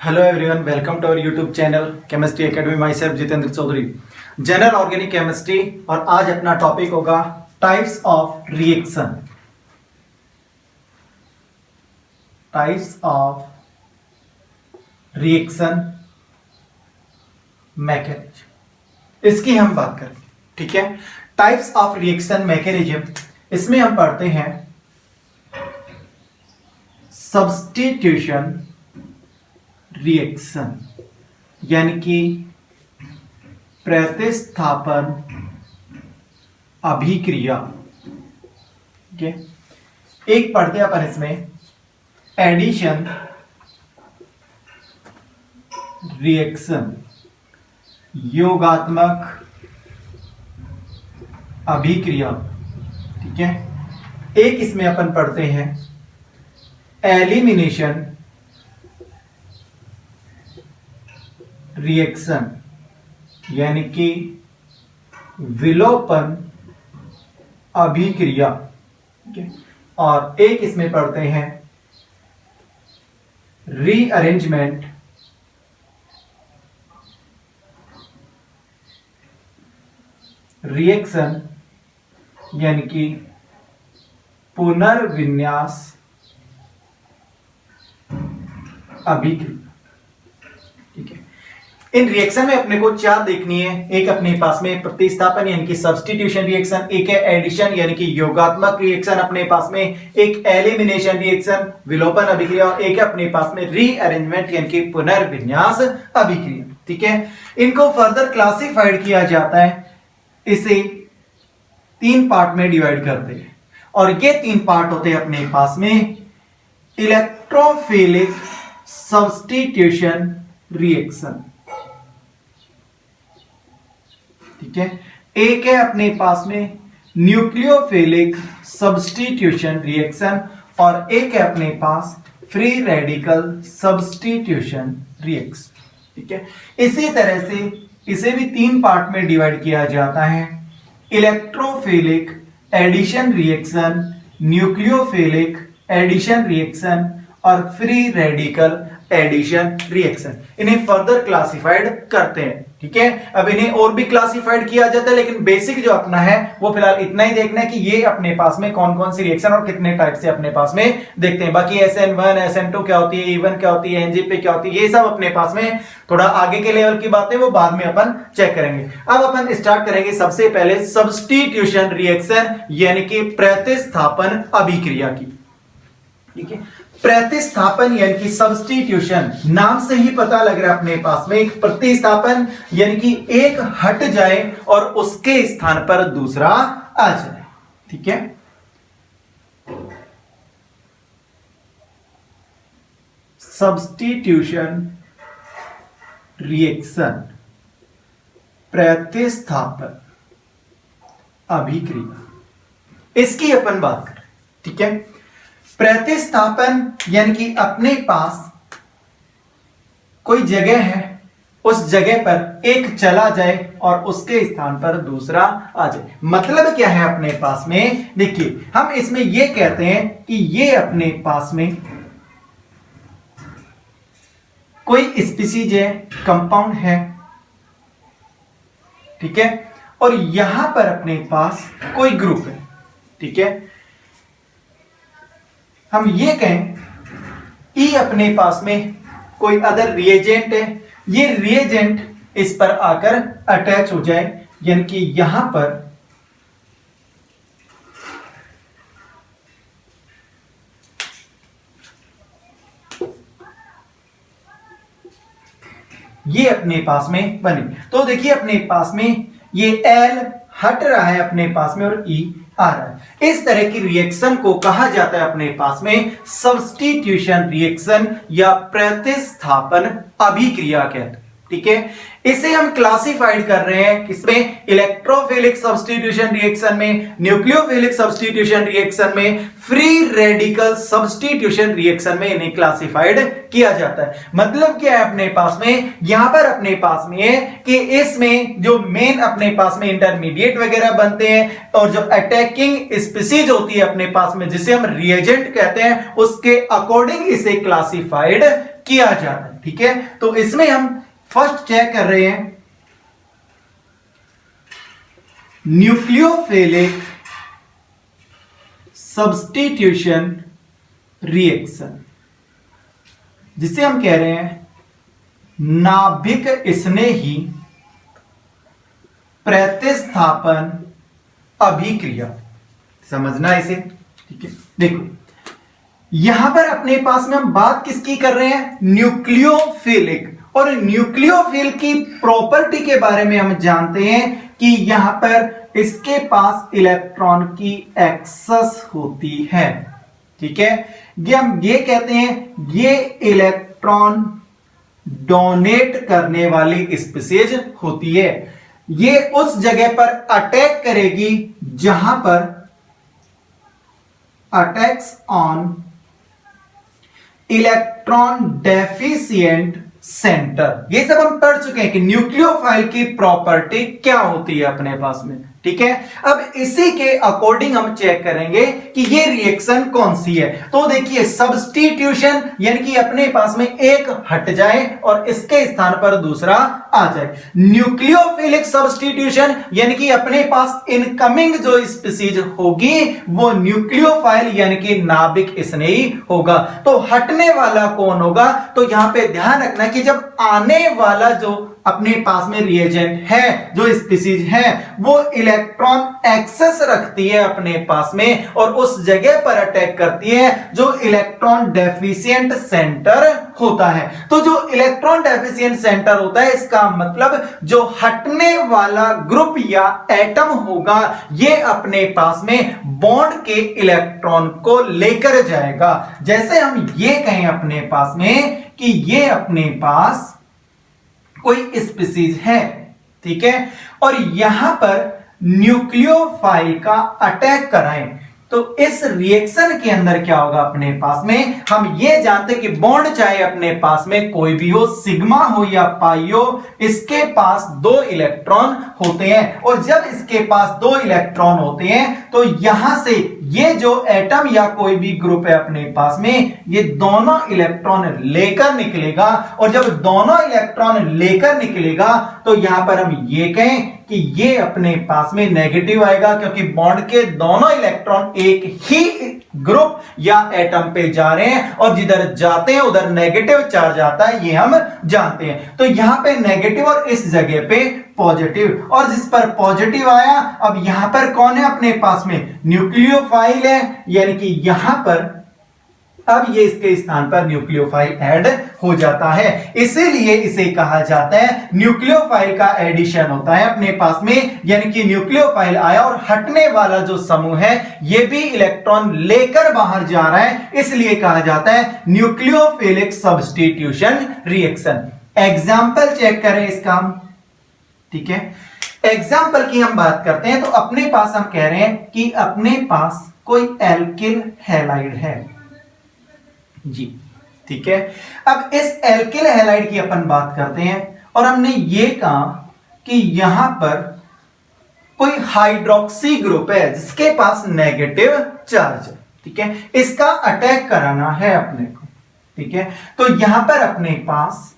Hello everyone, welcome to our YouTube channel Chemistry Academy. Myself Jitendra Chaudhary, general organic chemistry. और आज अपना topic होगा types of reaction. Types of reaction mechanism, इसकी हम बात करेंगे। ठीक है, टाइप्स ऑफ रिएक्शन मैकेनिज्म, इसमें हम पढ़ते हैं सब्स्टिट्यूशन रिएक्शन, यानी कि प्रतिस्थापन अभिक्रिया। ठीक है, एक पढ़ते हैं अपन इसमें एडिशन रिएक्शन, योगात्मक अभिक्रिया। ठीक है, एक इसमें अपन पढ़ते हैं एलिमिनेशन रिएक्शन, यानी कि विलोपन अभिक्रिया। और एक इसमें पढ़ते हैं रीअरेंजमेंट रिएक्शन, यानी कि पुनर्विन्यास अभिक्रिया। ठीक है, इन रिएक्शन में अपने को चार देखनी है। एक अपने पास में प्रतिस्थापन यानी कि सब्स्टिट्यूशन रिएक्शन, एक है एडिशन यानी कि योगात्मक रिएक्शन अपने पास में, एक एलिमिनेशन रिएक्शन विलोपन अभिक्रिया, और एक है अपने पास में रीअरेंजमेंट यानी कि पुनर्विन्यास अभिक्रिया। ठीक है, इनको फर्दर क्लासिफाइड किया जाता है, इसे तीन पार्ट में डिवाइड करते हैं। और ये तीन पार्ट होते हैं अपने पास में इलेक्ट्रोफिलिक सब्स्टिट्यूशन रिएक्शन। ठीक है, एक है अपने पास में न्यूक्लियोफिलिक सब्स्टिट्यूशन रिएक्शन, और एक है अपने पास फ्री रेडिकल सब्स्टिट्यूशन रिएक्शन। ठीक है, इसी तरह से इसे भी तीन पार्ट में डिवाइड किया जाता है, electrophilic addition reaction, nucleophilic addition reaction और फ्री रेडिकल एडिशन रिएक्शन। इन्हें फर्दर क्लासिफाइड करते हैं। ठीक है, अब इन्हें और भी क्लासिफाइड किया जाता है, लेकिन बेसिक जो अपना है वो फिलहाल इतना ही देखना है कि ये अपने पास में कौन कौन सी रिएक्शन और कितने टाइप से अपने पास में देखते हैं। बाकी SN1 SN2 क्या होती है, E1 क्या होती है, NGP क्या होती है, ये सब अपने पास में थोड़ा आगे के लेवल की बातें वो बाद में अपन चेक करेंगे। अब अपन स्टार्ट करेंगे सबसे पहले सब्स्टिट्यूशन रिएक्शन यानी कि प्रतिस्थापन अभिक्रिया की। ठीक है, प्रतिस्थापन यानी कि सब्स्टिट्यूशन, नाम से ही पता लग रहा है अपने पास में एक प्रतिस्थापन यानी कि एक हट जाए और उसके स्थान पर दूसरा आ जाए। ठीक है, सब्स्टिट्यूशन रिएक्शन प्रतिस्थापन अभिक्रिया, इसकी अपन बात करें। ठीक है, प्रतिस्थापन यानी कि अपने पास कोई जगह है, उस जगह पर एक चला जाए और उसके स्थान पर दूसरा आ जाए। मतलब क्या है अपने पास में, देखिए हम इसमें ये कहते हैं कि ये अपने पास में कोई स्पीसीज है, कंपाउंड है। ठीक है, और यहां पर अपने पास कोई ग्रुप है। ठीक है, हम ये कहें ई अपने पास में कोई अदर रिएजेंट है, ये रिएजेंट इस पर आकर अटैच हो जाए, यानी कि यहां पर ये अपने पास में बने। तो देखिए अपने पास में ये L हट रहा है अपने पास में और E आ रहा है। इस तरह की रिएक्शन को कहा जाता है अपने पास में सब्स्टिट्यूशन रिएक्शन या प्रतिस्थापन अभिक्रिया कहते हैं। ठीक है, इसे हम क्लासिफाइड कर रहे हैं किसमें, इलेक्ट्रोफिलिक सब्स्टिट्यूशन रिएक्शन में, न्यूक्लियोफिलिक सब्स्टिट्यूशन रिएक्शन में, फ्री रेडिकल सब्स्टिट्यूशन रिएक्शन में इन्हें क्लासिफाइड किया जाता है। मतलब क्या है अपने पास में, यहां पर अपने पास में है कि इसमें जो मेन अपने पास में इंटरमीडिएट वगैरह बनते हैं और जो अटैकिंग स्पीसीज होती है अपने पास में जिसे हम रिएजेंट कहते हैं, उसके अकॉर्डिंग इसे क्लासिफाइड किया जाता है। ठीक है, तो इसमें हम फर्स्ट चेक कर रहे हैं न्यूक्लियोफिलिक सब्स्टिट्यूशन रिएक्शन, जिसे हम कह रहे हैं नाभिक स्नेही प्रतिस्थापन अभिक्रिया। समझना इसे। ठीक है, देखो यहां पर अपने पास में हम बात किसकी कर रहे हैं, न्यूक्लियोफिलिक, और न्यूक्लियोफिल की प्रॉपर्टी के बारे में हम जानते हैं कि यहां पर इसके पास इलेक्ट्रॉन की एक्सेस होती है। ठीक है, ये हम ये कहते हैं ये इलेक्ट्रॉन डोनेट करने वाली स्पीसीज होती है। ये उस जगह पर अटैक करेगी जहां पर attacks on electron deficient centre. ये सब हम पढ़ चुके हैं कि न्यूक्लियोफाइल की प्रॉपर्टी क्या होती है अपने पास में। ठीक है, अब इसी के अकॉर्डिंग हम चेक करेंगे कि ये रिएक्शन कौन सी है। तो देखिए सब्स्टिट्यूशन यानी कि अपने पास में एक हट जाए और इसके स्थान पर दूसरा आ जाए। न्यूक्लियोफिलिक सब्स्टिट्यूशन यानी कि अपने पास इनकमिंग जो स्पीसीज होगी वो न्यूक्लियोफाइल यानी कि नाभिक स्नेही होगा। तो हटने वाला कौन होगा, तो यहां पे ध्यान रखना कि जब आने वाला जो अपने पास में रिएजेंट है, जो स्पीसीज है, वो इलेक्ट्रॉन एक्सेस रखती है अपने पास में और उस जगह पर अटैक करती है जो इलेक्ट्रॉन डेफिशिएंट सेंटर होता है। तो जो इलेक्ट्रॉन डेफिशिएंट सेंटर होता है इसका मतलब जो हटने वाला ग्रुप या एटम होगा ये अपने पास में बॉन्ड के इलेक्ट्रॉन को लेकर जाएगा। जैसे हम ये कहें अपने पास में कि ये अपने पास कोई स्पीसीज है। ठीक है, और यहां पर न्यूक्लियोफाइल का अटैक कराएं तो इस रिएक्शन के अंदर क्या होगा अपने पास में, हम ये जानते हैं कि बॉन्ड चाहे अपने पास में कोई भी हो, सिग्मा हो या पाई हो, इसके पास 2 इलेक्ट्रॉन होते हैं। और जब इसके पास 2 इलेक्ट्रॉन होते हैं तो यहां से ये जो एटम या कोई भी ग्रुप है अपने पास में ये दोनों इलेक्ट्रॉन लेकर निकलेगा। और जब दोनों इलेक्ट्रॉन लेकर निकलेगा तो यहां पर हम ये कहें कि ये अपने पास में नेगेटिव आएगा क्योंकि बॉन्ड के दोनों इलेक्ट्रॉन एक ही ग्रुप या एटम पे जा रहे हैं और जिधर जाते हैं उधर नेगेटिव चार्ज आता है, ये हम जानते हैं। तो यहां पे नेगेटिव और इस जगह पे पॉजिटिव, और जिस पर पॉजिटिव आया अब यहां पर कौन है अपने पास में, न्यूक्लियोफाइल है, यानी कि यहां पर अब ये इसके स्थान पर न्यूक्लियोफाइल ऐड हो जाता है। इसीलिए इसे कहा जाता है न्यूक्लियोफाइल का एडिशन होता है अपने पास में, यानी कि न्यूक्लियोफाइल आया और हटने वाला जो समूह है ये भी इलेक्ट्रॉन लेकर बाहर जा रहा है, इसलिए कहा जाता है nucleophilic substitution reaction. Example check करें इसका। ठीक है, एग्जाम्पल की हम बात करते हैं तो अपने पास हम कह रहे हैं कि अपने पास कोई एल्किल हैलाइड है जी। ठीक है, अब इस एल्किल हैलाइड की अपन बात करते हैं और हमने ये कहा कि यहां पर कोई हाइड्रोक्सी ग्रुप है जिसके पास नेगेटिव चार्ज है। ठीक है, इसका अटैक कराना है अपने को। ठीक है, तो यहां पर अपने पास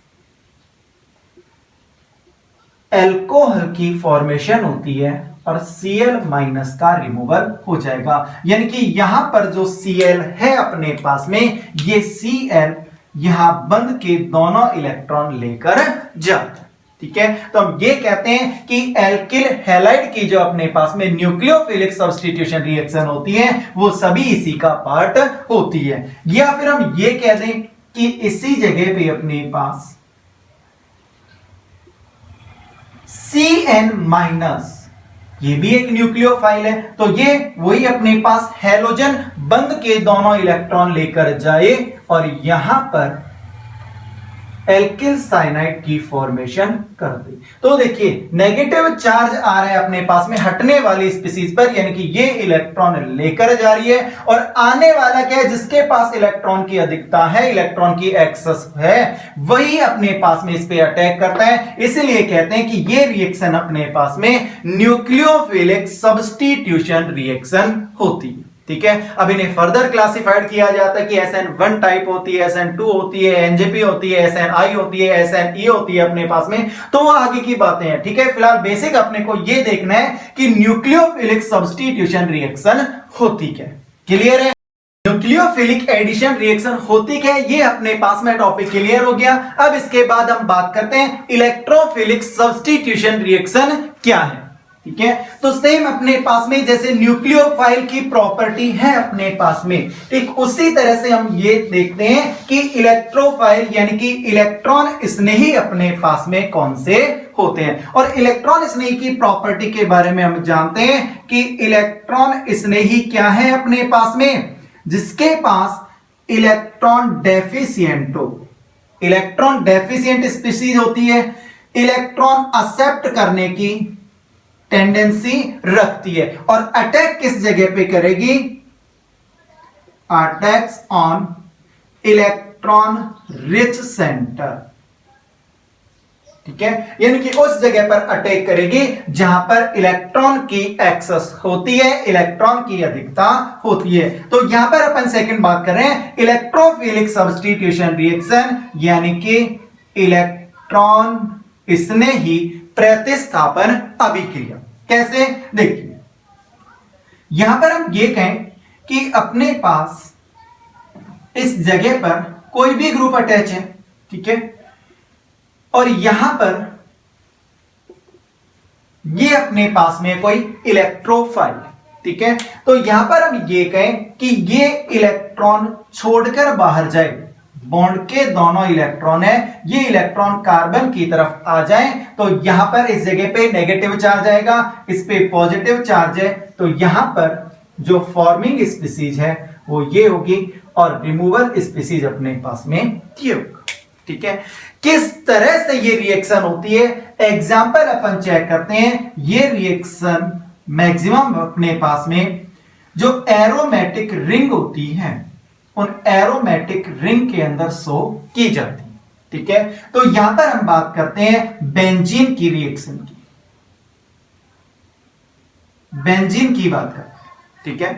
एल्कोहल की फॉर्मेशन होती है और Cl माइनस का रिमूवल हो जाएगा, यानी कि यहां पर जो Cl है अपने पास में ये Cl यहां बंद के दोनों इलेक्ट्रॉन लेकर जाता है। ठीक है, तो हम ये कहते हैं कि एल्किल हैलाइड की जो अपने पास में न्यूक्लियोफिलिक सब्स्टिट्यूशन रिएक्शन होती है वो सभी इसी का पार्ट होती है। या फिर हम ये कह दें कि इसी जगह पे अपने पास Cn माइनस ये भी एक न्यूक्लियोफाइल है, तो ये वही अपने पास हैलोजन बंद के दोनों इलेक्ट्रॉन लेकर जाए और यहां पर एल्किल साइनाइड की फॉर्मेशन कर दे। तो देखिए नेगेटिव चार्ज आ रहा है अपने पास में हटने वाली स्पीसीज पर, यानी कि ये इलेक्ट्रॉन लेकर जा रही है, और आने वाला क्या है, जिसके पास इलेक्ट्रॉन की अधिकता है, इलेक्ट्रॉन की एक्सेस है, वही अपने पास में इस पे अटैक करता है। इसलिए कहते हैं कि ये रिएक्शन अपने पास में न्यूक्लियोफिलिक सब्स्टिट्यूशन रिएक्शन होती है। ठीक है। अब इन्हें फर्दर क्लासिफाइड किया जाता है कि SN1 टाइप होती है, SN2 होती है, NJP होती है, SNI होती है, SNE होती है अपने पास में, तो वो आगे की बातें हैं, ठीक है। फिलहाल बेसिक अपने को ये देखना है कि न्यूक्लियोफिलिक सब्स्टिट्यूशन रिएक्शन होती क्या है। क्लियर है? न्यूक्लियोफिलिक एडिशन रिएक्शन होती क्या है, ये अपने पास में टॉपिक क्लियर हो गया। अब इसके बाद हम बात करते हैं इलेक्ट्रोफिलिक सब्स्टिट्यूशन रिएक्शन क्या है, ठीक है। तो सेम अपने पास में जैसे न्यूक्लियोफाइल की प्रॉपर्टी है अपने पास में, ठीक उसी तरह से हम ये देखते हैं कि इलेक्ट्रोफाइल यानी कि इलेक्ट्रॉन स्नेही अपने पास में कौन से होते हैं। और इलेक्ट्रॉन स्नेही की प्रॉपर्टी के बारे में हम जानते हैं कि इलेक्ट्रॉन स्नेही क्या है अपने पास में, जिसके पास इलेक्ट्रॉन डेफिशिएंट हो, इलेक्ट्रॉन डेफिशिएंट स्पीशीज होती है, इलेक्ट्रॉन एक्सेप्ट करने की टेंडेंसी रखती है और अटैक किस जगह पे करेगी, attacks on electron rich centre, ठीक है। यानी कि उस जगह पर अटैक करेगी जहां पर इलेक्ट्रॉन की एक्सेस होती है, इलेक्ट्रॉन की अधिकता होती है। तो यहां पर अपन सेकंड बात कर रहे हैं इलेक्ट्रोफिलिक सब्स्टिट्यूशन रिएक्शन, यानी कि इलेक्ट्रॉन स्नेही प्रतिस्थापन अभिक्रिया। कैसे, देखिए यहां पर हम ये कहें कि अपने पास इस जगह पर कोई भी ग्रुप अटैच है, ठीक है, और यहां पर ये अपने पास में कोई इलेक्ट्रोफाइल, ठीक है। तो यहां पर हम ये कहें कि ये इलेक्ट्रॉन छोड़कर बाहर जाए, बॉन्ड के दोनों इलेक्ट्रॉन है, ये इलेक्ट्रॉन कार्बन की तरफ आ जाए, तो यहां पर इस जगह पे नेगेटिव चार्ज आएगा, इस पे पॉजिटिव चार्ज है, तो यहां पर जो फॉर्मिंग स्पीसीज है वो ये होगी और रिमूवल स्पीसीज अपने पास में ये होगा, ठीक है। किस तरह से ये रिएक्शन होती है, एग्जाम्पल अपन चेक करते हैं। ये रिएक्शन मैक्सिमम अपने पास में जो एरोमेटिक रिंग होती है उन एरोमेटिक रिंग के अंदर शो की जाती है, ठीक है। तो यहां पर हम बात करते हैं बेंजीन की रिएक्शन की, बेंजीन की बात करते हैं, ठीक है।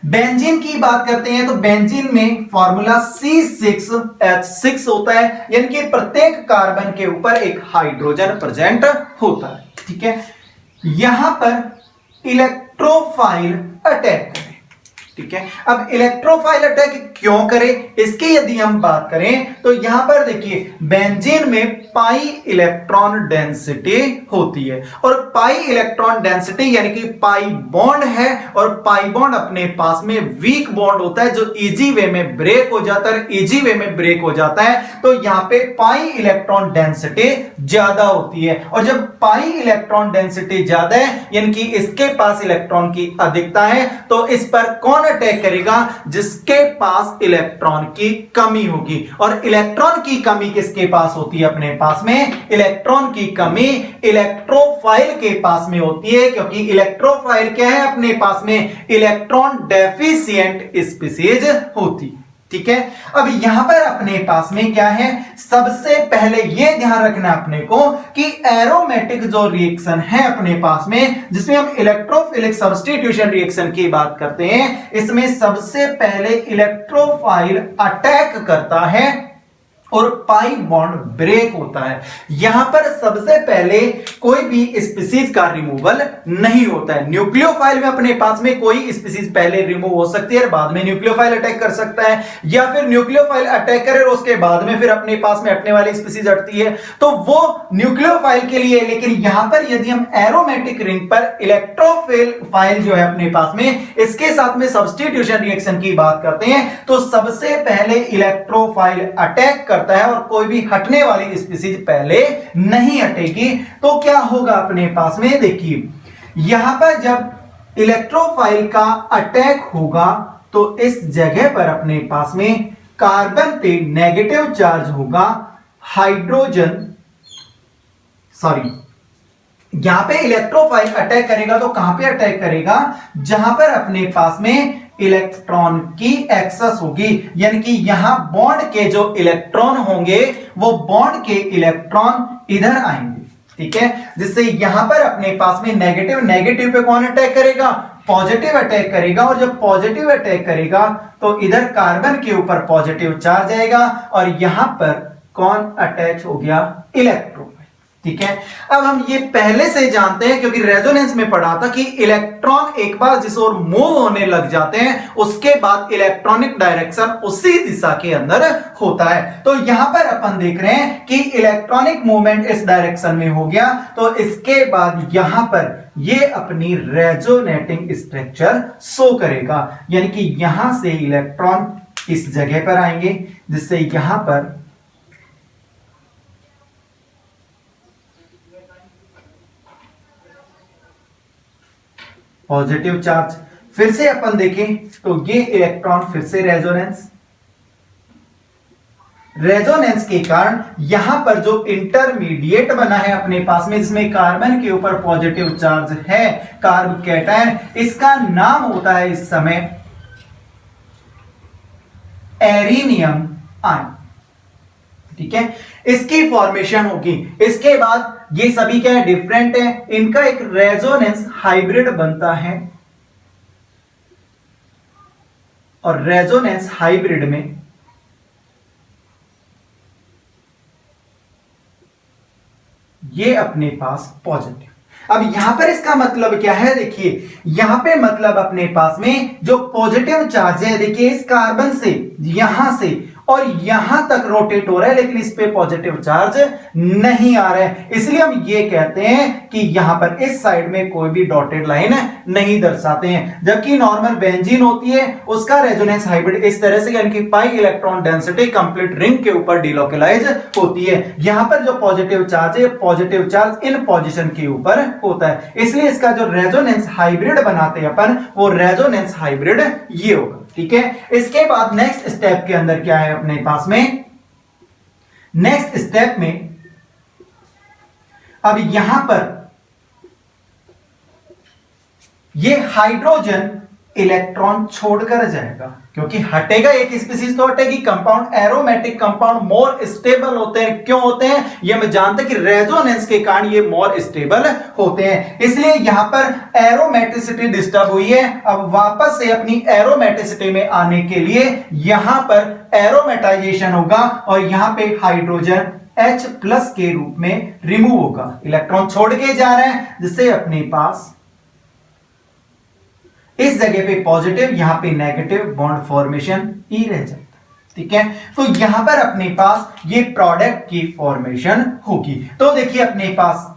बेंजीन की बात करते हैं तो बेंजीन में फॉर्मूला C6H6 होता है, यानी कि प्रत्येक कार्बन के ऊपर एक हाइड्रोजन प्रेजेंट होता है, ठीक है। यहां पर इलेक्ट्रोफाइल अटैक करें, ठीक है। अब इलेक्ट्रोफाइल अटैक क्यों करे, इसकी यदि हम बात करें तो यहां पर देखिए बेंजीन में पाई इलेक्ट्रॉन डेंसिटी होती है, और पाई इलेक्ट्रॉन डेंसिटी यानी कि पाई बॉन्ड है, और पाई बॉन्ड अपने पास में वीक बॉन्ड होता है जो इजी वे में ब्रेक हो जाता है, इजी वे में ब्रेक हो जाता है। तो यहां पे पाई इलेक्ट्रॉन डेंसिटी ज्यादा होती है, और जब पाई इलेक्ट्रॉन डेंसिटी ज्यादा है यानी कि इसके पास इलेक्ट्रॉन की अधिकता है, तो इस पर कौन अटैक करेगा, जिसके पास इलेक्ट्रॉन की कमी होगी। और इलेक्ट्रॉन की कमी किसके पास होती है, अपने पास में इलेक्ट्रॉन की कमी इलेक्ट्रोफाइल के पास में होती है, क्योंकि इलेक्ट्रोफाइल क्या है अपने पास में, इलेक्ट्रॉन डेफिशिएंट स्पीशीज होती है, ठीक है। अब यहां पर अपने पास में क्या है, सबसे पहले यह ध्यान रखना अपने को कि एरोमेटिक जो रिएक्शन है अपने पास में, जिसमें हम इलेक्ट्रोफिलिक सब्स्टिट्यूशन रिएक्शन की बात करते हैं, इसमें सबसे पहले इलेक्ट्रोफाइल अटैक करता है और पाई बॉन्ड ब्रेक होता है। यहां पर सबसे पहले कोई भी स्पीसीज का रिमूवल नहीं होता है। न्यूक्लियोफाइल में अपने पास में कोई स्पीसीज पहले रिमूव हो सकती है, बाद में न्यूक्लियोफाइल अटैक कर सकता है, या फिर न्यूक्लियोफाइल अटैक करे और उसके बाद में फिर अपने पास में हटने वाली स्पीसीज हटती है, तो वो न्यूक्लियोफाइल के लिए। लेकिन यहां पर यदि हम एरोमेटिक रिंग पर इलेक्ट्रोफाइल जो है अपने पास में, इसके साथ में सब्स्टिट्यूशन रिएक्शन की बात करते हैं, तो सबसे पहले इलेक्ट्रोफाइल अटैक है और कोई भी हटने वाली स्पीसीज पहले नहीं हटेगी। तो क्या होगा अपने पास में, देखिए यहां पर जब इलेक्ट्रोफाइल का अटैक होगा तो इस जगह पर अपने पास में कार्बन पे नेगेटिव चार्ज होगा, हाइड्रोजन यहां पे इलेक्ट्रोफाइल अटैक करेगा तो कहां पे अटैक करेगा, जहां पर अपने पास में इलेक्ट्रॉन की एक्सेस होगी, यानी कि यहां बॉन्ड के जो इलेक्ट्रॉन होंगे वो बॉन्ड के इलेक्ट्रॉन इधर आएंगे, ठीक है, जिससे यहां पर अपने पास में नेगेटिव पे कौन अटैक करेगा, पॉजिटिव अटैक करेगा, और जब पॉजिटिव अटैक करेगा तो इधर कार्बन के ऊपर पॉजिटिव चार्ज आएगा और यहां पर कौन अटैच हो गया, इलेक्ट्रॉन। ठीक है, अब हम ये पहले से जानते हैं क्योंकि रेजोनेंस में पढ़ा था कि इलेक्ट्रॉन एक बार जिस ओर मूव होने लग जाते हैं उसके बाद इलेक्ट्रॉनिक डायरेक्शन उसी दिशा के अंदर होता है। तो यहां पर अपन देख रहे हैं कि इलेक्ट्रॉनिक मूवमेंट इस डायरेक्शन में हो गया, तो इसके बाद यहां पर ये अपनी रेजोनेटिंग स्ट्रक्चर शो करेगा, यानी कि यहां से इलेक्ट्रॉन इस जगह पर आएंगे जिससे यहां पर पॉजिटिव चार्ज, फिर से अपन देखें तो ये इलेक्ट्रॉन फिर से रेजोनेंस के कारण यहां पर जो इंटरमीडिएट बना है अपने पास में, जिसमें कार्बन के ऊपर पॉजिटिव चार्ज है, कार्ब कैटायन, इसका नाम होता है इस समय एरिनियम आयन। ठीक है, इसकी फॉर्मेशन होगी। इसके बाद ये सभी क्या है, डिफरेंट है, इनका एक रेजोनेंस हाइब्रिड बनता है और रेजोनेंस हाइब्रिड में ये अपने पास पॉजिटिव। अब यहां पर इसका मतलब क्या है, देखिए यहां पे मतलब अपने पास में जो पॉजिटिव चार्ज है, देखिए इस कार्बन से यहां से और यहां तक रोटेट हो रहा है, लेकिन इस पे पॉजिटिव चार्ज नहीं आ रहा है, इसलिए हम ये कहते हैं कि यहां पर इस साइड में कोई भी डॉटेड लाइन नहीं दर्शाते हैं। जबकि नॉर्मल बेंजीन होती है उसका रेजोनेंस हाइब्रिड इस तरह से, यानी कि pi electron density complete ring के ऊपर डिलोकलाइज होती है। यहां पर जो पॉजिटिव चार्ज है, पॉजिटिव चार्ज इन पोजीशन के ऊपर होता है, इसलिए इसका जो रेजोनेंस हाइब्रिड बनाते हैं अपन, वो रेजोनेंस हाइब्रिड ये होगा। ठीक है, इसके बाद नेक्स्ट स्टेप के अंदर क्या है अपने पास में, नेक्स्ट स्टेप में अब यहां पर ये हाइड्रोजन इलेक्ट्रॉन छोड़कर जाएगा, क्योंकि हटेगा, एक स्पीसीज तो हटेगी। Compound aromatic compound more stable होते हैं, क्यों होते हैं ये हम जानते हैं कि रेजोनेंस के कारण ये मोर स्टेबल होते हैं, इसलिए यहां पर एरोमेटिसिटी डिस्टर्ब हुई है। अब वापस से अपनी एरोमेटिसिटी में आने के लिए यहां पर एरोमेटाइजेशन होगा और यहां पे हाइड्रोजन H प्लस के रूप में रिमूव होगा, इलेक्ट्रॉन छोड़ के जा रहे हैं, जिससे अपने पास इस जगह पे पॉजिटिव, यहां पे नेगेटिव बॉन्ड फॉर्मेशन ही रह जाता है। ठीक है, तो यहां पर अपने पास ये प्रोडक्ट की फॉर्मेशन होगी। तो देखिए अपने पास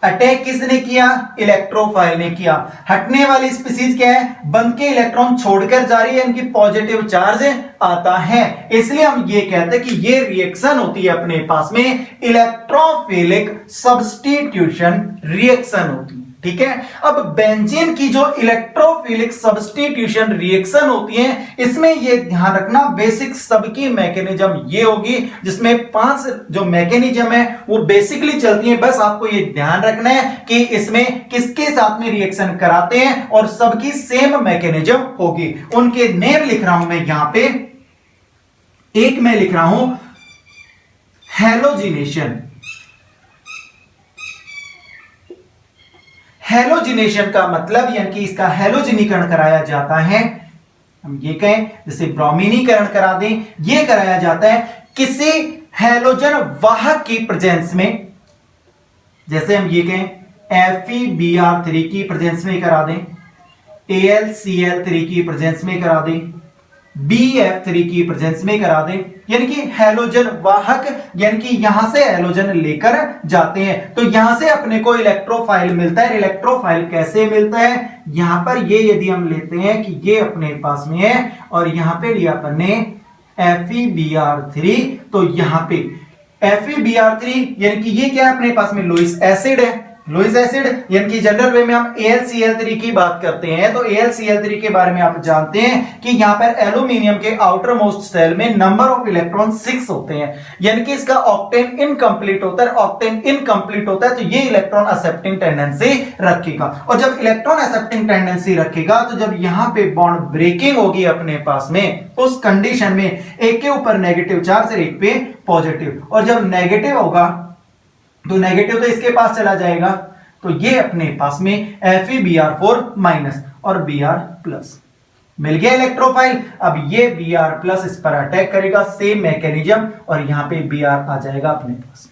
अटैक किसने किया, इलेक्ट्रोफाइल ने किया। हटने वाली स्पीसीज क्या है, बंद के इलेक्ट्रॉन छोड़कर जा रही है, इनकी पॉजिटिव चार्ज आता है, इसलिए हम ये कहते हैं कि ये रिएक्शन होती है अपने पास में इलेक्ट्रोफिलिक सब्स्टिट्यूशन रिएक्शन होती है। ठीक है, अब बेंजीन की जो इलेक्ट्रोफिलिक सब्स्टिट्यूशन रिएक्शन होती है, इसमें ये ध्यान रखना बेसिक सबकी मैकेनिज्म ये होगी, जिसमें 5 जो मैकेनिज्म है वो बेसिकली चलती है। बस आपको ये ध्यान रखना है कि इसमें किसके साथ में रिएक्शन कराते हैं और सबकी सेम मैकेनिज्म होगी। उनके नेम लिख रहा हूं मैं यहां पे, एक मैं लिख रहा हूं हैलोजिनेशन। हैलोजिनेशन का मतलब यानी कि इसका हैलोजिनीकरण कराया जाता है, हम ये कहें जैसे ब्रोमीनीकरण करा दें, ये कराया जाता है किसी हैलोजन वाहक की प्रेजेंस में, जैसे हम ये कहें FeBr3 की प्रेजेंस में करा दें, AlCl3 की प्रेजेंस में करा दें, BF3 की प्रेजेंस में करा दें, यानी कि हैलोजन वाहक, यानी कि यहां से हैलोजन लेकर जाते हैं, तो यहां से अपने को इलेक्ट्रोफाइल मिलता है। इलेक्ट्रोफाइल कैसे मिलता है, यहां पर ये यदि हम लेते हैं कि ये अपने पास में है और यहां पे लिया अपन ने FeBr3, तो यहां पे FeBr3 यानी कि ये क्या है अपने पास में लुईस एसिड है। लुईस एसिड यानी कि जनरल वे में हम AlCl3 की बात करते हैं, तो AlCl3 के बारे में आप जानते हैं कि यहां पर एल्यूमिनियम के आउटर मोस्ट सेल में नंबर ऑफ इलेक्ट्रॉन 6 होते हैं, यानी कि इसका ऑक्टेन इनकम्प्लीट होता है। ऑक्टेन इनकम्प्लीट होता है तो ये इलेक्ट्रॉन एक्सेप्टिंग टेंडेंसी रखेगा, और जब इलेक्ट्रॉन एक्सेप्टिंग टेंडेंसी रखेगा तो जब यहां पे बॉन्ड ब्रेकिंग होगी अपने पास में, उस कंडीशन में एक के ऊपर नेगेटिव चार्ज और एक पे पॉजिटिव, और जब नेगेटिव होगा तो नेगेटिव तो इसके पास चला जाएगा, तो ये अपने पास में FeBr4 माइनस और Br प्लस मिल गया इलेक्ट्रोफाइल। अब ये Br प्लस इस पर अटैक करेगा, सेम मैकेनिज्म, और यहां पे Br आ जाएगा अपने पास।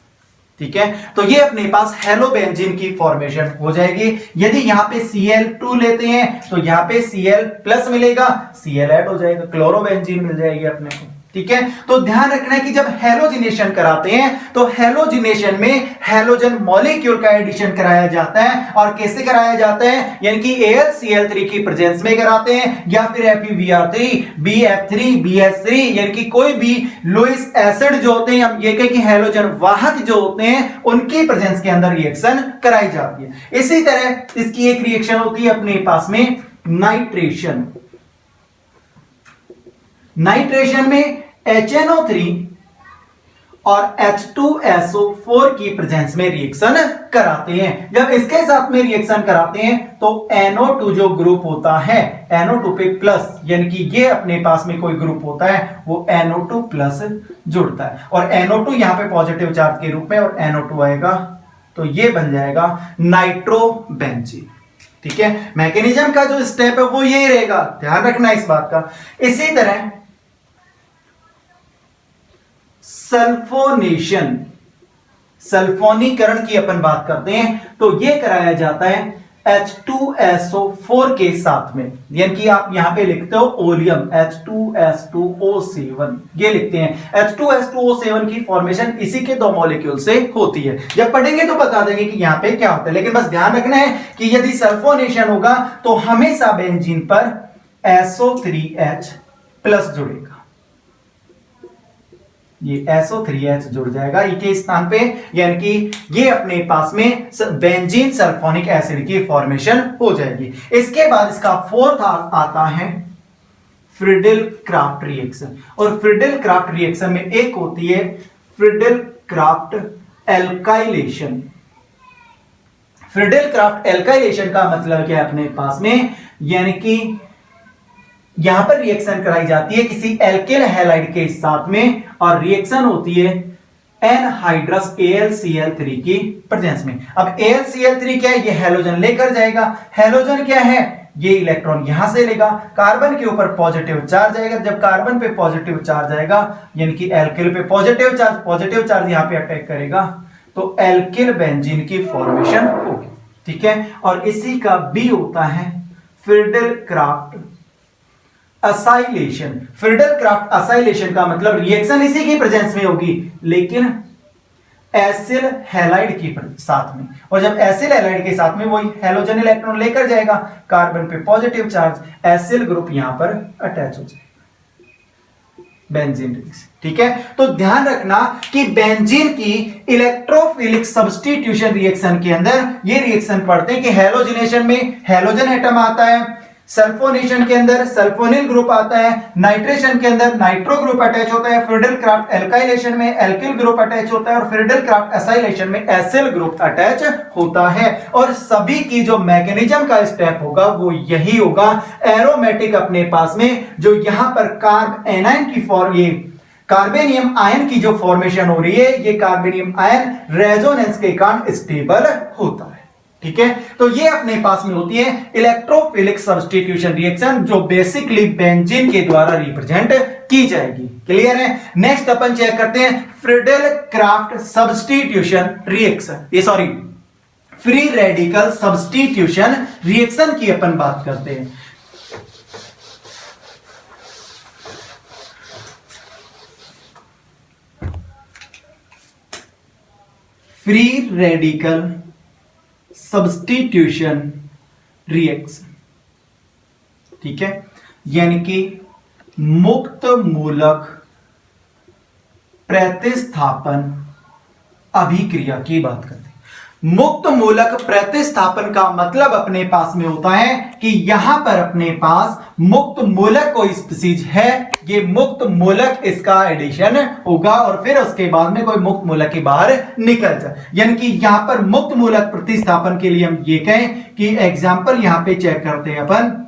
ठीक है, तो ये अपने पास हेलोबेंजीन की फॉर्मेशन हो जाएगी। यदि यहां पे Cl2 लेते हैं तो यहां पे Cl प्लस मिलेगा, Cl ऐड हो जाएगा, क्लोरोबेंजीन मिल जाएगी अपने को। ठीक है, तो ध्यान रखना है कि जब हेलोजिनेशन कराते हैं तो हेलोजिनेशन में हेलोजन मॉलिक्यूल का एडिशन कराया जाता है। और कैसे कराया जाता है, यानी कि AlCl3 की प्रेजेंस में कराते हैं, या फिर FeBr3, BF3, BS3, यानी कि कोई भी लुईस एसिड जो होते हैं, हम ये कहें कि हेलोजन वाहक जो होते हैं, उनकी प्रेजेंस के अंदर रिएक्शन कराई जाती है। इसी तरह इसकी एक रिएक्शन होती है अपने पास में नाइट्रेशन। नाइट्रेशन में HNO3 और H2SO4 की प्रेजेंस में रिएक्शन कराते हैं। जब इसके साथ में रिएक्शन कराते हैं तो NO2 जो ग्रुप होता है, NO2 पे प्लस, यानी कि ये अपने पास में कोई ग्रुप होता है, वो NO2 प्लस जुड़ता है, और NO2 यहां पे पॉजिटिव चार्ज के रूप में, और NO2 आएगा तो ये बन जाएगा नाइट्रोबेंजीन। ठीक है, मैकेनिज्म का जो स्टेप है वो यही रहेगा, ध्यान रखना इस बात का। इसी तरह सल्फोनेशन, सल्फोनीकरण की अपन बात करते हैं तो यह कराया जाता है H2SO4 के साथ में, यानी कि आप यहां पे लिखते हो ओलियम H2S2O7, ये लिखते हैं। H2S2O7 की फॉर्मेशन इसी के दो मॉलिक्यूल से होती है। जब पढ़ेंगे तो बता देंगे कि यहां पे क्या होता है, लेकिन बस ध्यान रखना है कि यदि सल्फोनेशन होगा तो हमेशा बेंजीन पर SO3H प्लस जुड़ेगा, ये SO3H जुड़ जाएगा ई के स्थान पे, यानी कि ये अपने पास में बेंजीन सल्फोनिक एसिड की फॉर्मेशन हो जाएगी। इसके बाद इसका फोर्थ आता है फ्रिडल क्राफ्ट रिएक्शन, और फ्रिडल क्राफ्ट रिएक्शन में एक होती है Friedel Crafts alkylation. Friedel Crafts alkylation का मतलब क्या है अपने पास में, यानी कि यहां पर रिएक्शन कराई जाती है किसी एल्किल हैलाइड के साथ में, और रिएक्शन होती है एनहाइड्रस AlCl3 की प्रेजेंस में। अब AlCl3 क्या है, ये हेलोजन लेकर जाएगा। हेलोजन क्या है, ये इलेक्ट्रॉन यहां से लेगा, कार्बन के ऊपर पॉजिटिव चार्ज आएगा। जब कार्बन पे पॉजिटिव चार्ज आएगा, यानी कि एल्किल पे पॉजिटिव चार्ज यहां पे अटैक करेगा, तो एल्किल बेंजीन की फॉर्मेशन होगी। ठीक है, और इसी का बी होता है Friedel Crafts acylation. Friedel Crafts acylation का मतलब रिएक्शन इसी की प्रेजेंस में होगी, लेकिन एसिल हैलाइड के साथ में, और जब एसिल हैलाइड के साथ में वही हेलोजन इलेक्ट्रॉन लेकर जाएगा, कार्बन पे पॉजिटिव चार्ज, एसिल ग्रुप यहां पर अटैच हो जाएगा, बेंजीन रिंग्स। ठीक है, तो ध्यान रखना कि बेंजीन की इलेक्ट्रोफिलिक सब्स्टिट्यूशन रिएक्शन के अंदर ये रिएक्शन पढ़ते हैं कि हेलोजिनेशन में हेलोजन एटम आता है, सल्फोनेशन के अंदर सल्फोनिल ग्रुप आता है, नाइट्रेशन के अंदर नाइट्रो ग्रुप अटैच होता है, फ्रिडल क्राफ्ट एल्काइलेशन में एल्किल ग्रुप अटैच होता है, और फ्रिडल क्राफ्ट असाइलेशन में एसिल ग्रुप अटैच होता है। और सभी की जो मैकेनिज्म का स्टेप होगा वो यही होगा। एरोमेटिक अपने पास में जो यहां पर कार्ब एनाइन की फॉर्म, ये कार्बेनियम आयन की जो फॉर्मेशन हो रही है, ये कार्बेनियम आयन रेजोनेंस के कारण स्टेबल होता है। ठीक है, तो ये अपने पास में होती है इलेक्ट्रोफिलिक सब्स्टिट्यूशन रिएक्शन, जो बेसिकली बेंजीन के द्वारा रिप्रेजेंट की जाएगी। क्लियर है। नेक्स्ट अपन चेक करते हैं फ्रिडल क्राफ्ट सब्स्टिट्यूशन रिएक्शन, ये sorry free radical substitution reaction की अपन बात करते हैं। फ्री रेडिकल सब्स्टिट्यूशन रिएक्शन, ठीक है, यानी कि मुक्त मूलक प्रतिस्थापन अभिक्रिया की बात करते हैं। मुक्त मूलक प्रतिस्थापन का मतलब अपने पास में होता है कि यहां पर अपने पास मुक्त मूलक कोई स्पीसीज है, ये मुक्त मूलक इसका एडिशन होगा और फिर उसके बाद में कोई मुक्त मूलक के बाहर निकल जाए। यानी कि यहां पर मुक्त मूलक प्रतिस्थापन के लिए हम ये कहें कि एग्जाम्पल यहां पे चेक करते हैं अपन,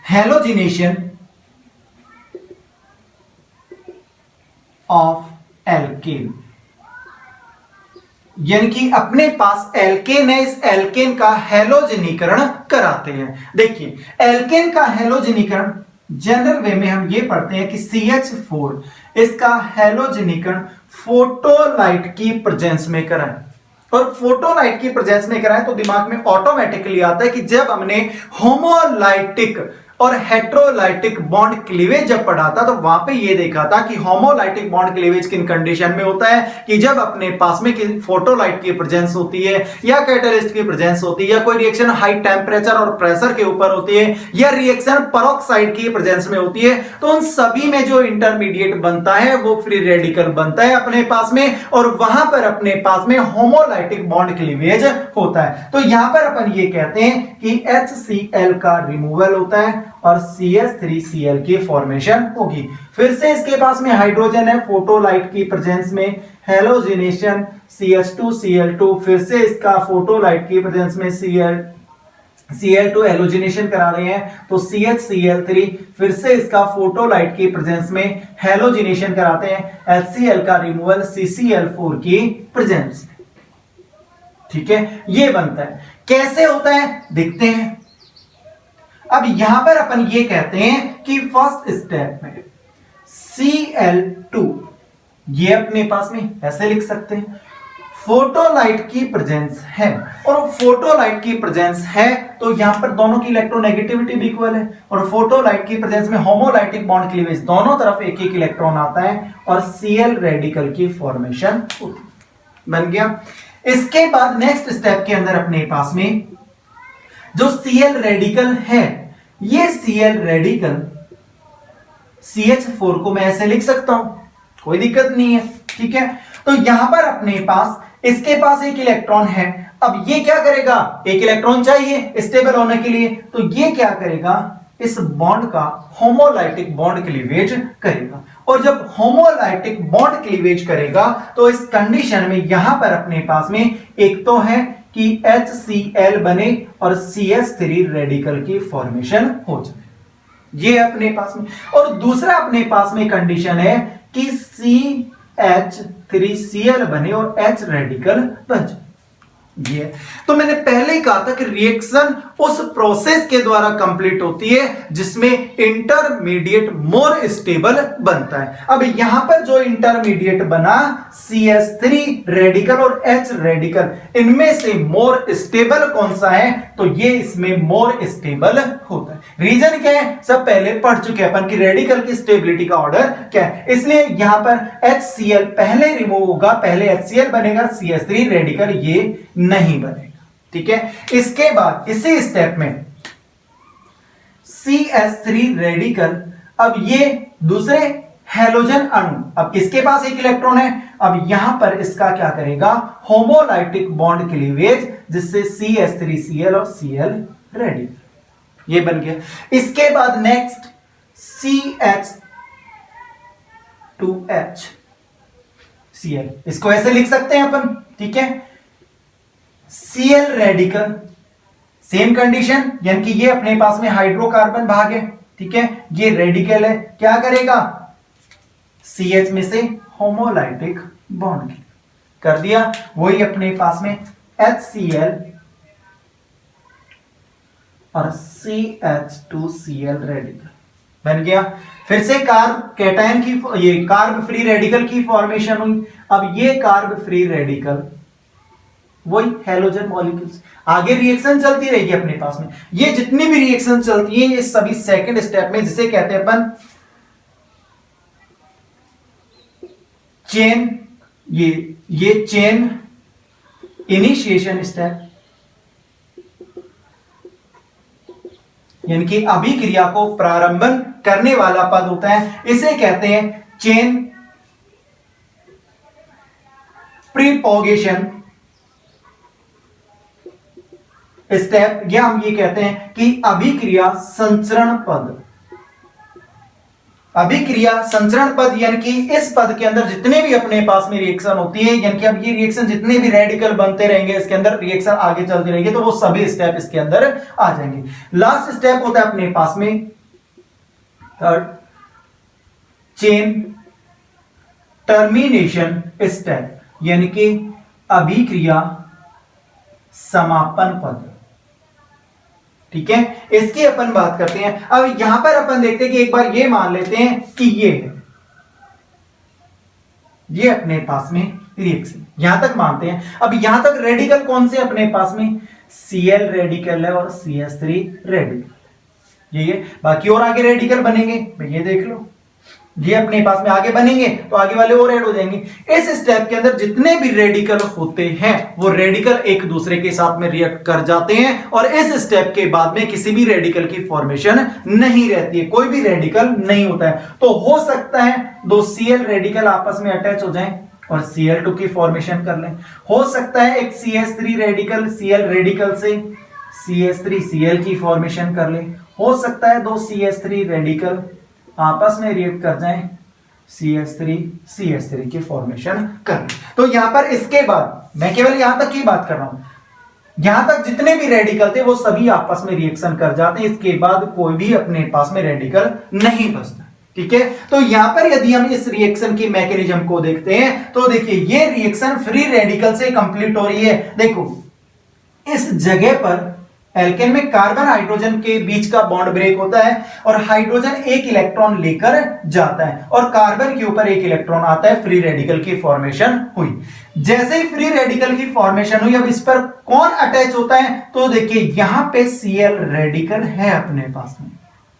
हेलोजिनेशन of alkane, यानी कि अपने पास एल्केन है, इस एल्केन का हैलोजनीकरण कराते हैं। देखिए एल्केन का हैलोजनीकरण जनरल वे में हम ये पढ़ते हैं कि CH4 इसका हैलोजनीकरण फोटोलाइट की प्रेजेंस में कराएं, और फोटोलाइट की प्रेजेंस में कराएं तो दिमाग में ऑटोमेटिकली आता है कि जब हमने होमोलाइटिक और हेट्रोलाइटिक बॉन्ड क्लीवेज जब पढ़ा था तो वहां पे ये देखा था कि होमोलाइटिक बॉन्ड क्लीवेज किन कंडीशन में होता है कि जब अपने पास में फोटोलाइट की प्रेजेंस होती है या कैटलिस्ट की प्रेजेंस होती है या कोई रिएक्शन हाई टेम्परेचर और प्रेशर के ऊपर होती है या रिएक्शन पेरोक्साइड की प्रेजेंस में होती है, तो उन सभी में जो इंटरमीडिएट बनता है वो फ्री रेडिकल बनता है अपने पास में, और वहां पर अपने पास में होमोलाइटिक बॉन्ड क्लीवेज होता है। तो यहां पर अपन ये कहते हैं कि HCl का रिमूवल होता है और CH3Cl की फॉर्मेशन होगी। फिर से इसके पास में हाइड्रोजन है, फोटोलाइट की प्रेजेंस में हेलोजिनेशन CH2Cl2, फिर से इसका फोटोलाइट की प्रेजेंस में Cl2 हेलोजिनेशन करा रहे हैं तो CHCl3, फिर से इसका फोटोलाइट की प्रेजेंस में हेलोजिनेशन कराते हैं HCl का रिमूवल CCl4 की प्रेजेंस। ठीक है, ये बनता है। कैसे होता है देखते हैं। अब यहां पर अपन ये कहते हैं कि फर्स्ट स्टेप में Cl2 ये अपने पास में ऐसे लिख सकते हैं, फोटोलाइट की प्रेजेंस है, और फोटोलाइट की प्रेजेंस है तो यहां पर दोनों की इलेक्ट्रोनेगेटिविटी भी इक्वल है, और फोटोलाइट की प्रेजेंस में होमोलाइटिक बॉन्ड क्लीवेज दोनों तरफ एक एक इलेक्ट्रॉन आता है और Cl रेडिकल की फॉर्मेशन बन गया। इसके बाद नेक्स्ट स्टेप के अंदर अपने पास में जो Cl रेडिकल है, ये Cl रेडिकल CH4 को मैं ऐसे लिख सकता हूं, कोई दिक्कत नहीं है। ठीक है, तो यहां पर अपने पास इसके पास एक इलेक्ट्रॉन है, अब ये क्या करेगा, एक इलेक्ट्रॉन चाहिए स्टेबल होने के लिए, तो ये क्या करेगा, इस बॉन्ड का होमोलाइटिक बॉन्ड क्लीवेज करेगा, और जब होमोलाइटिक बॉन्ड क्लीवेज करेगा तो इस कंडीशन में यहां पर अपने पास में एक तो है कि HCl बने और CH3 रेडिकल की फॉर्मेशन हो जाए, ये अपने पास में, और दूसरा अपने पास में कंडीशन है कि CH3Cl बने और H रेडिकल बन जाए। ये तो मैंने पहले ही कहा था कि रिएक्शन उस प्रोसेस के द्वारा कंप्लीट होती है जिसमें इंटरमीडिएट मोर स्टेबल बनता है। अब यहां पर जो इंटरमीडिएट बना CH3 रेडिकल और H रेडिकल, इनमें से मोर स्टेबल कौन सा है, तो ये इसमें मोर स्टेबल होता है। रीजन क्या है, सब पहले पढ़ चुके हैं अपन की रेडिकल की स्टेबिलिटी का ऑर्डर क्या है, इसलिए यहां पर HCl पहले रिमूव होगा, पहले HCl बनेगा, CH3 रेडिकल ये नहीं बनेगा। ठीक है, इसके बाद इसी स्टेप में CH3 रेडिकल, अब ये दूसरे हैलोजन अणु, अब इसके पास एक इलेक्ट्रॉन है, अब यहां पर इसका क्या करेगा, होमोलाइटिक बॉन्ड क्लीवेज, जिससे CH3Cl और Cl रेडिकल ये बन गया। इसके बाद नेक्स्ट CH2HCl, इसको ऐसे लिख सकते हैं अपन। ठीक है, Cl रेडिकल सेम कंडीशन, यानी कि ये अपने पास में हाइड्रोकार्बन भाग है। ठीक है, ये रेडिकल है, क्या करेगा, CH में से होमोलाइटिक बॉन्ड कर दिया, वही अपने पास में HCl और CH2Cl रेडिकल बन गया। फिर से कार्ब कैटायन की, ये कार्ब फ्री रेडिकल की फॉर्मेशन हुई। अब ये कार्ब फ्री रेडिकल वही हैलोजन मॉलिक्यूल्स, आगे रिएक्शन चलती रहेगी अपने पास में। ये जितनी भी रिएक्शन चलती है ये सभी सेकंड स्टेप में, जिसे कहते हैं अपन चेन, ये चेन इनिशिएशन स्टेप, यानी कि अभिक्रिया को प्रारंभन करने वाला पद होता है, इसे कहते हैं चेन प्रीपोगेशन स्टेप, या हम ये कहते हैं कि अभिक्रिया संचरण पद। अभिक्रिया संचरण पद यानी कि इस पद के अंदर जितने भी अपने पास में रिएक्शन होती है, यानी कि अब ये रिएक्शन जितने भी रेडिकल बनते रहेंगे, इसके अंदर रिएक्शन आगे चलती रहेगी, तो वो सभी स्टेप इसके अंदर आ जाएंगे। लास्ट स्टेप होता है अपने पास में थर्ड, चेन टर्मिनेशन स्टेप, यानी कि अभिक्रिया समापन पद। ठीक है, इसकी अपन बात करते हैं। अब यहां पर अपन देखते हैं कि एक बार ये मान लेते हैं कि ये अपने पास में रिएक्शन, यहां तक मानते हैं। अब यहां तक रेडिकल कौन से अपने पास में, Cl रेडिकल है और CH3 रेडिकल, ये बाकी और आगे रेडिकल बनेंगे, ये देख लो, ये अपने पास में आगे बनेंगे तो आगे वाले और ऐड हो जाएंगे। इस स्टेप के अंदर जितने भी रेडिकल होते हैं वो रेडिकल एक दूसरे के साथ में रिएक्ट कर जाते हैं और इस स्टेप के बाद में किसी भी रेडिकल की फॉर्मेशन नहीं रहती है, कोई भी रेडिकल नहीं होता है। तो हो सकता है दो Cl रेडिकल आपस में अटैच हो जाएं और Cl2 की फॉर्मेशन कर लें। हो सकता है एक CH3 रेडिकल Cl रेडिकल से CH3 Cl की फॉर्मेशन कर ले। हो सकता है दो CH3 रेडिकल आपस में रिएक्ट कर जाएं, CH3 की फॉर्मेशन कर ले। तो यहां पर इसके बाद मैं केवल यहां तक की बात कर रहा हूं, यहां तक जितने भी रेडिकल थे वो सभी आपस में रिएक्शन कर जाते हैं, इसके बाद कोई भी अपने पास में रेडिकल नहीं बचता। ठीक है, तो यहां पर यदि हम इस रिएक्शन की मैकेनिज्म को देखते हैं तो देखिए ये रिएक्शन फ्री रेडिकल से कंप्लीट हो रही है। देखो इस जगह पर एल्केन में कार्बन हाइड्रोजन के बीच का बॉन्ड ब्रेक होता है और हाइड्रोजन एक इलेक्ट्रॉन लेकर जाता है और कार्बन के ऊपर एक इलेक्ट्रॉन आता है, फ्री रेडिकल की फॉर्मेशन हुई। जैसे ही फ्री रेडिकल की फॉर्मेशन हुई, अब इस पर कौन अटैच होता है तो देखिए यहां पे Cl रेडिकल है अपने पास में,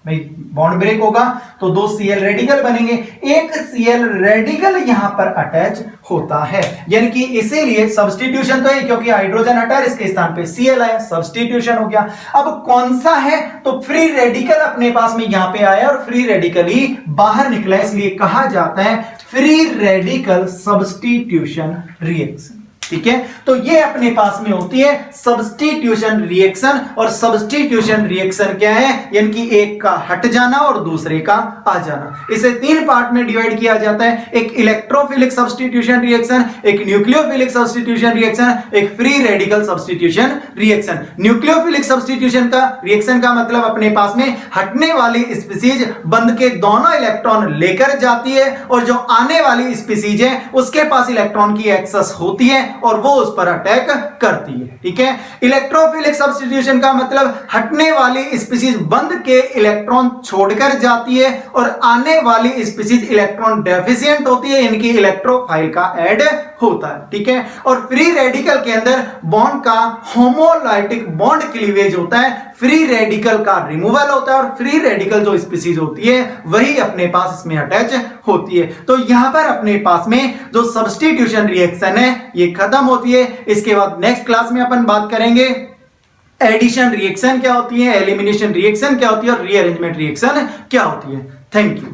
भाई बॉन्ड ब्रेक होगा तो दो Cl रेडिकल बनेंगे, एक Cl रेडिकल यहां पर अटैच होता है, यानी कि इसीलिए सब्स्टिट्यूशन तो है क्योंकि हाइड्रोजन हटा इसके स्थान पे Cl आया, सब्स्टिट्यूशन हो गया। अब कौन सा है तो फ्री रेडिकल अपने पास में यहां पे आया और फ्री रेडिकल ही बाहर निकला, इसलिए कहा जाता है फ्री रेडिकल सब्स्टिट्यूशन रिएक्शन। ठीक है, तो ये अपने पास में होती है सब्स्टिट्यूशन रिएक्शन। और सब्स्टिट्यूशन रिएक्शन क्या है, यानी कि एक का हट जाना और दूसरे का आ जाना। इसे तीन पार्ट में डिवाइड किया जाता है, एक इलेक्ट्रोफिलिक सब्स्टिट्यूशन रिएक्शन, एक न्यूक्लियोफिलिक सब्स्टिट्यूशन रिएक्शन, एक free radical substitution reaction. Nucleophilic substitution का रिएक्शन का मतलब अपने पास में हटने वाली स्पीसीज बंद के दोनों इलेक्ट्रॉन लेकर जाती है और जो आने वाली स्पीसीज है उसके पास इलेक्ट्रॉन की एक्सेस होती है और वो उस पर अटैक करती है। ठीक है, इलेक्ट्रोफिलिक सब्स्टिट्यूशन का मतलब हटने वाली स्पीसीज बंद के इलेक्ट्रॉन छोड़कर जाती है और आने वाली स्पीसीज इलेक्ट्रॉन डेफिशिएंट होती है, इनकी इलेक्ट्रोफाइल का ऐड होता है। ठीक है, और फ्री रेडिकल के अंदर बॉन्ड का होमोलाइटिक बॉन्ड क्लीवेज होता है, फ्री रेडिकल का रिमूवल होता है और फ्री रेडिकल जो स्पीसीज होती है वही अपने पास इसमें अटैच होती है। तो यहां पर अपने पास में जो सब्स्टिट्यूशन रिएक्शन है ये खत्म होती है। इसके बाद नेक्स्ट क्लास में अपन बात करेंगे एडिशन रिएक्शन क्या होती है, एलिमिनेशन रिएक्शन क्या होती है और रीअरेंजमेंट रिएक्शन क्या होती है। Thank you.